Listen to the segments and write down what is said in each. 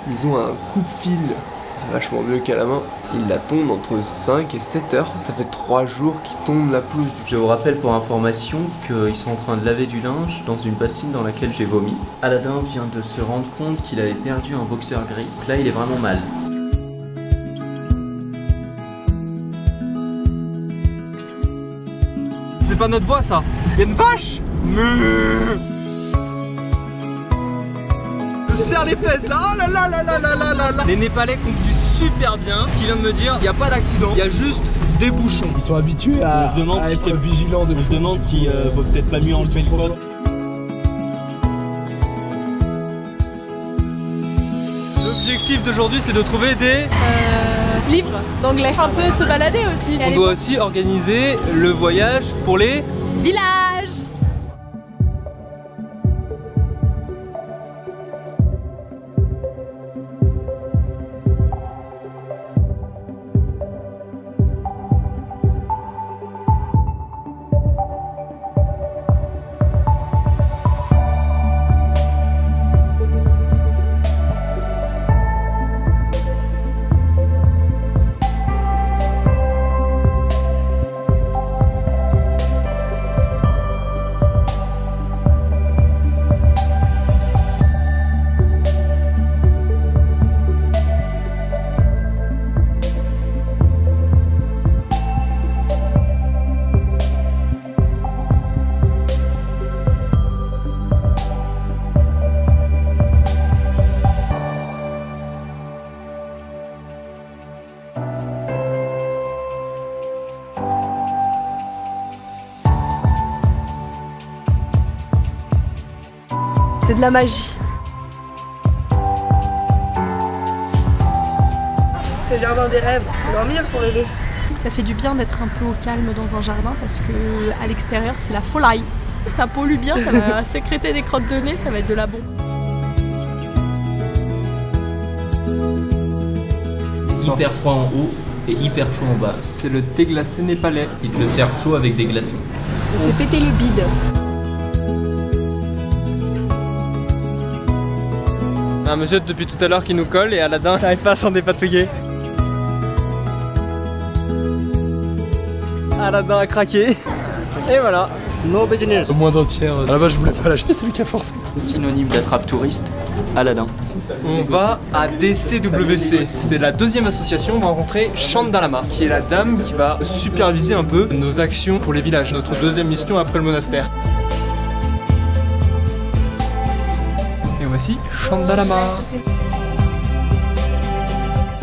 Ils ont un coupe-fil, c'est vachement mieux qu'à la main. Ils la tondent entre 5 et 7 heures. Ça fait 3 jours qu'ils tondent la pelouse. Je vous rappelle pour information qu'ils sont en train de laver du linge dans une bassine dans laquelle j'ai vomi. Aladin vient de se rendre compte qu'il avait perdu un boxeur gris. Donc là il est vraiment mal. C'est pas notre voix ça. Il y a une vache. Je serre les fesses là. Oh là là là là là là là là. Les Népalais conduisent super bien. Ce qu'il vient de me dire, il n'y a pas d'accident. Il y a juste des bouchons. Ils sont habitués à être vigilants. On se demande si vaut peut-être pas mieux enlever le code. L'objectif d'aujourd'hui c'est de trouver des livres d'anglais. Un peu se balader aussi. On doit aussi organiser le voyage pour les villages. C'est de la magie. C'est le jardin des rêves, faut dormir pour rêver. Ça fait du bien d'être un peu au calme dans un jardin parce que à l'extérieur c'est la folie. Ça pollue bien, ça va sécréter des crottes de nez, ça va être de la bombe. Hyper froid en haut et hyper chaud en bas. C'est le thé glacé népalais. Ils te le servent chaud avec des glaçons. C'est péter le bide. Un monsieur depuis tout à l'heure qui nous colle et Aladin n'arrive pas à s'en dépatouiller. Aladin a craqué. Et voilà. No business. Au moins d'entière. À la base, je voulais pas l'acheter, c'est lui qui a forcé. Synonyme d'attrape touriste, Aladin. On va à DCWC. C'est la deuxième association. On va rencontrer Chandalama, qui est la dame qui va superviser un peu nos actions pour les villages. Notre deuxième mission après le monastère. Et voici Chandalama.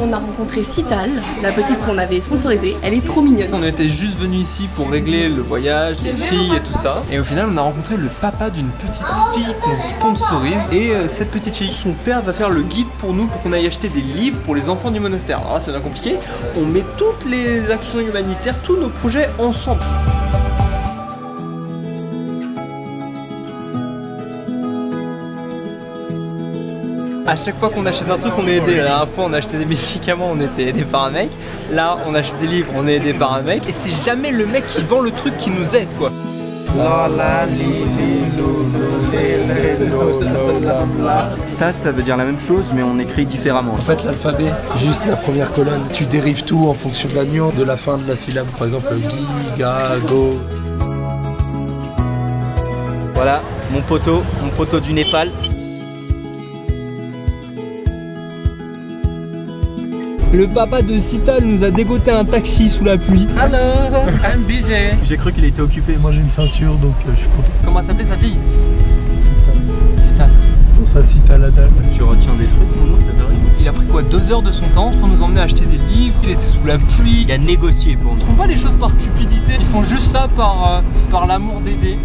On a rencontré Cital, la petite qu'on avait sponsorisée. Elle est trop mignonne. On était juste venu ici pour régler le voyage, les filles et tout ça. Et au final, on a rencontré le papa d'une petite fille qu'on sponsorise. Et cette petite fille, son père va faire le guide pour nous pour qu'on aille acheter des livres pour les enfants du monastère. Alors là, c'est bien compliqué. On met toutes les actions humanitaires, tous nos projets ensemble. À chaque fois qu'on achète un truc, on est aidé. La dernière fois, on a acheté des médicaments, on était aidé par un mec. Là, on achète des livres, on est aidé par un mec. Et c'est jamais le mec qui vend le truc qui nous aide, quoi. Ça veut dire la même chose, mais on écrit différemment. En fait, l'alphabet, juste la première colonne. Tu dérives tout en fonction de la nuance de la fin de la syllabe. Par exemple, Guy, Ga, Go. Voilà, mon poteau du Népal. Le papa de Cital nous a dégoté un taxi sous la pluie. Hello, I'm busy. J'ai cru qu'il était occupé. Moi, j'ai une ceinture, donc je suis content. Comment s'appelait sa fille? Cital. Pour ça, Cital la dame. Tu retiens des trucs, mon nom, c'est vrai. Il a pris quoi, 2 heures de son temps pour nous emmener acheter des livres. Il était sous la pluie. Il a négocié pour nous. Ils font pas les choses par cupidité. Ils font juste ça par l'amour d'aider.